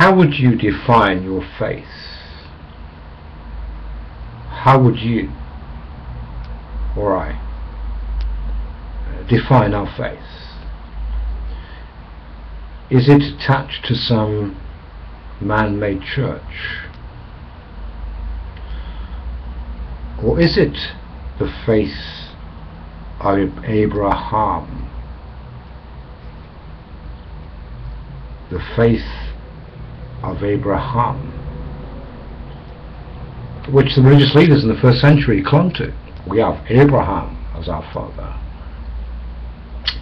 how would you define your faith? How would you or I define our faith? Is it attached to some man-made church? Or is it the faith of Abraham? The faith of Abraham, which the religious leaders in the first century clung to. We have Abraham as our father.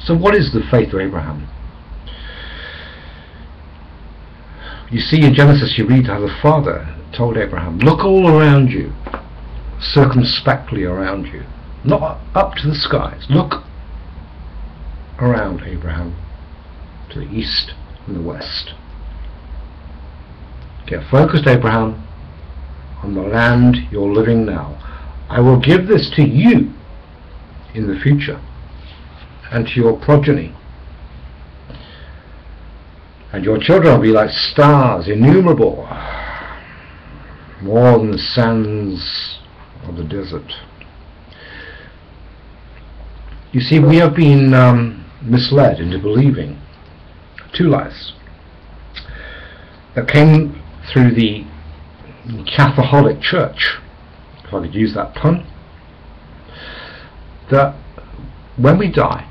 So what is the faith of Abraham? You see, in Genesis you read how the father told Abraham, look all around you, circumspectly around you, not up to the skies, look around, Abraham, to the east and the west. Get focused, Abraham, on the land you're living now. I will give this to you in the future and to your progeny, and your children will be like stars, innumerable, more than the sands of the desert. You see, we have been misled into believing two lies that came through the Catholic Church, if I could use that pun, that when we die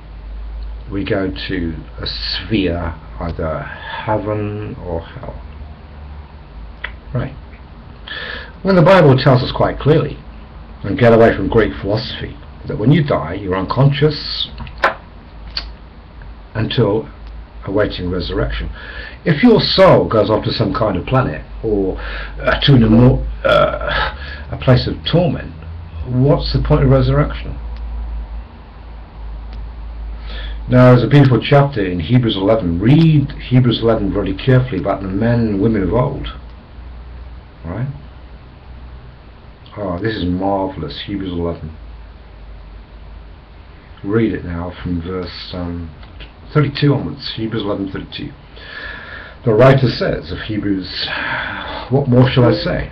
we go to a sphere, either heaven or hell. Right. When the Bible tells us quite clearly, and get away from Greek philosophy, that when you die you're unconscious until awaiting resurrection. If your soul goes off to some kind of planet or to a place of torment, what's the point of resurrection? Now, there's a beautiful chapter in Hebrews 11. Read Hebrews 11 very carefully about the men and women of old. Right? Oh, this is marvelous. Hebrews 11. Read it now from verse 32 onwards. Hebrews 11:32. The writer says of Hebrews, what more shall I say?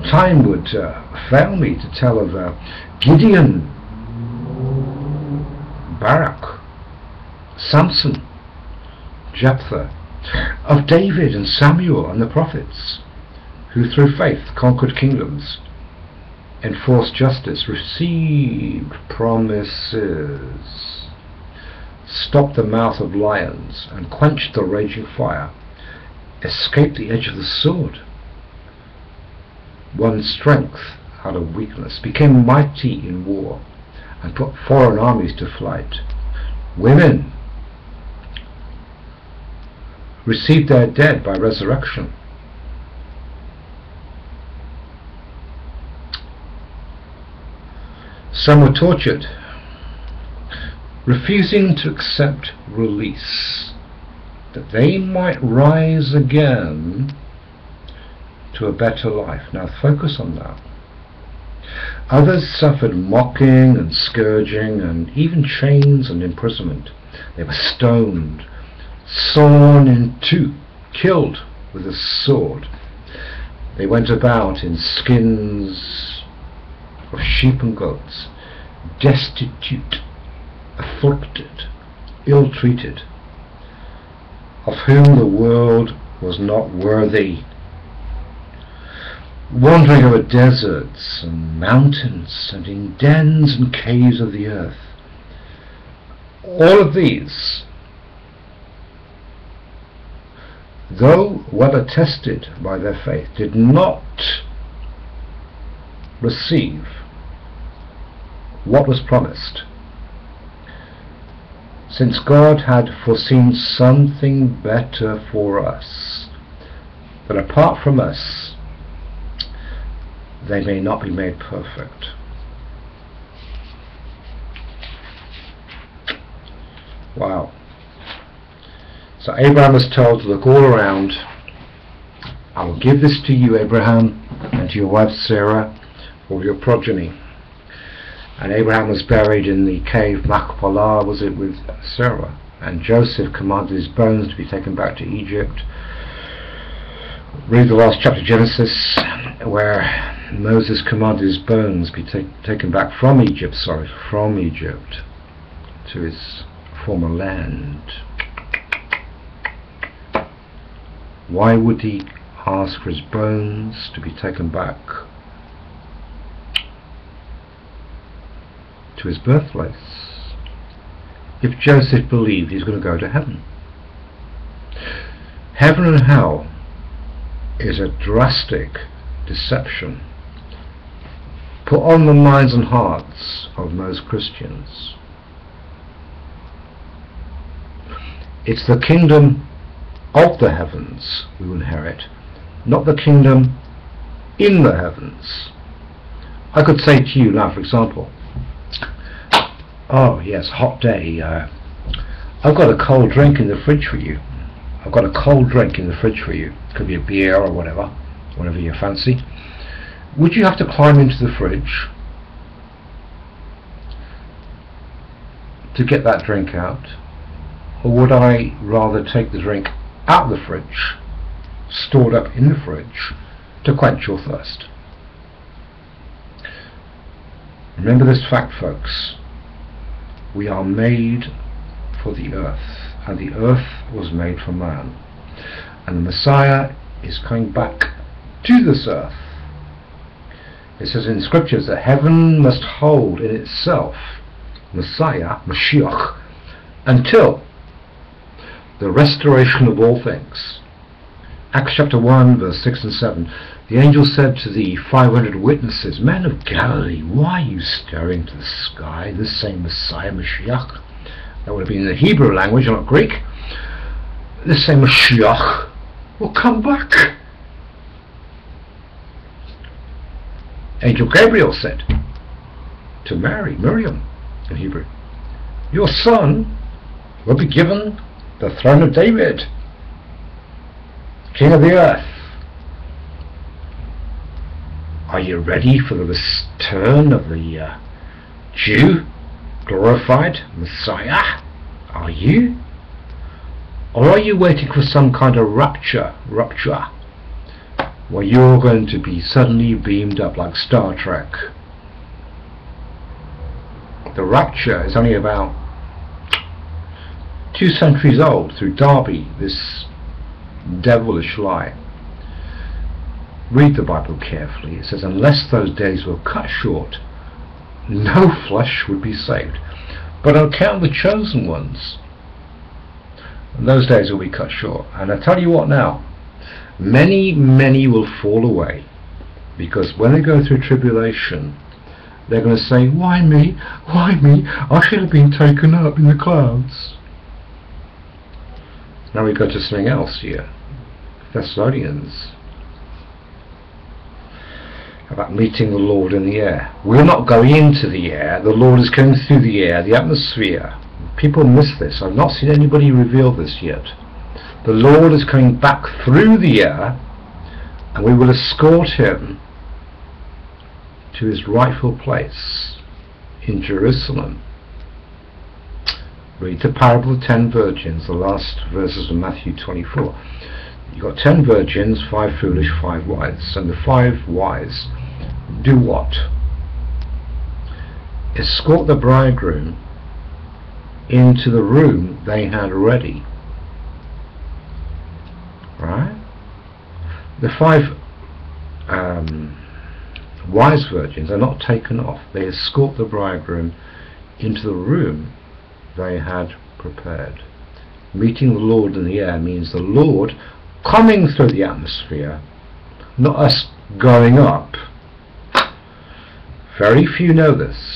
Time would fail me to tell of Gideon, Barak, Samson, Jephthah, of David and Samuel and the prophets, who through faith conquered kingdoms, enforced justice, received promises, stopped the mouth of lions and quenched the raging fire, escaped the edge of the sword, won strength out of weakness, became mighty in war, and put foreign armies to flight. Women received their dead by resurrection. Some were tortured, refusing to accept release, that they might rise again to a better life. Now focus on that. Others suffered mocking and scourging and even chains and imprisonment. They were stoned, sawn in two, killed with a sword. They went about in skins of sheep and goats, destitute, afflicted, ill-treated, of whom the world was not worthy, wandering over deserts and mountains and in dens and caves of the earth. All of these, though well attested by their faith, did not receive what was promised, since God had foreseen something better for us, that apart from us they may not be made perfect. Wow. So Abraham was told to look all around. I will give this to you, Abraham, and to your wife Sarah, for your progeny. And Abraham was buried in the cave Machpelah, was it, with Sarah. And Joseph commanded his bones to be taken back to Egypt. Read the last chapter of Genesis, where Moses commanded his bones be taken back from Egypt, to his former land. Why would he ask for his bones to be taken back to his birthplace if Joseph believed he's going to go to heaven? Heaven and hell is a drastic deception put on the minds and hearts of most Christians. It's the kingdom of the heavens we will inherit, not the kingdom in the heavens. I could say to you now, for example, oh yes, hot day, I've got a cold drink in the fridge for you. I've got a cold drink in the fridge for you. It could be a beer or whatever you fancy. Would you have to climb into the fridge to get that drink out? Or would I rather take the drink out of the fridge, stored up in the fridge, to quench your thirst? Remember this fact, folks. We are made for the earth, and the earth was made for man. And the Messiah is coming back to this earth. It says in scriptures that heaven must hold in itself Messiah, Mashiach, until the restoration of all things. Acts chapter 1 verse 6 and 7. The angel said to the 500 witnesses, Men of Galilee, why are you staring to the sky? This same Messiah, Mashiach, that would have been in the Hebrew language, not Greek, this same Mashiach will come back. Angel Gabriel said to Mary, Miriam in Hebrew, your son will be given the throne of David, King of the earth. Are you ready for the return of the Jew, glorified Messiah? Are you? Or are you waiting for some kind of rupture, where you're going to be suddenly beamed up like Star Trek? The rapture is only about 2 centuries old through Darby, this devilish lie. Read the Bible carefully. It says, unless those days were cut short, no flesh would be saved. But on account of the chosen ones, those days will be cut short. And I tell you what now, many will fall away, because when they go through tribulation, they're going to say, why me? Why me? I should have been taken up in the clouds. Now we go to something else here. Thessalonians, about meeting the Lord in the air. We're not going into the air. The Lord is going through the air, the atmosphere. People miss this. I've not seen anybody reveal this yet. The Lord is coming back through the air, and we will escort him to his rightful place in Jerusalem. Read the parable of 10 virgins, the last verses of Matthew 24. You've got 10 virgins, 5 foolish, 5 wise. And the 5 wise do what? Escort the bridegroom into the room they had ready. Right? The 5 wise virgins are not taken off. They escort the bridegroom into the room they had prepared. Meeting the Lord in the air means the Lord coming through the atmosphere, not us going up. Very few know this.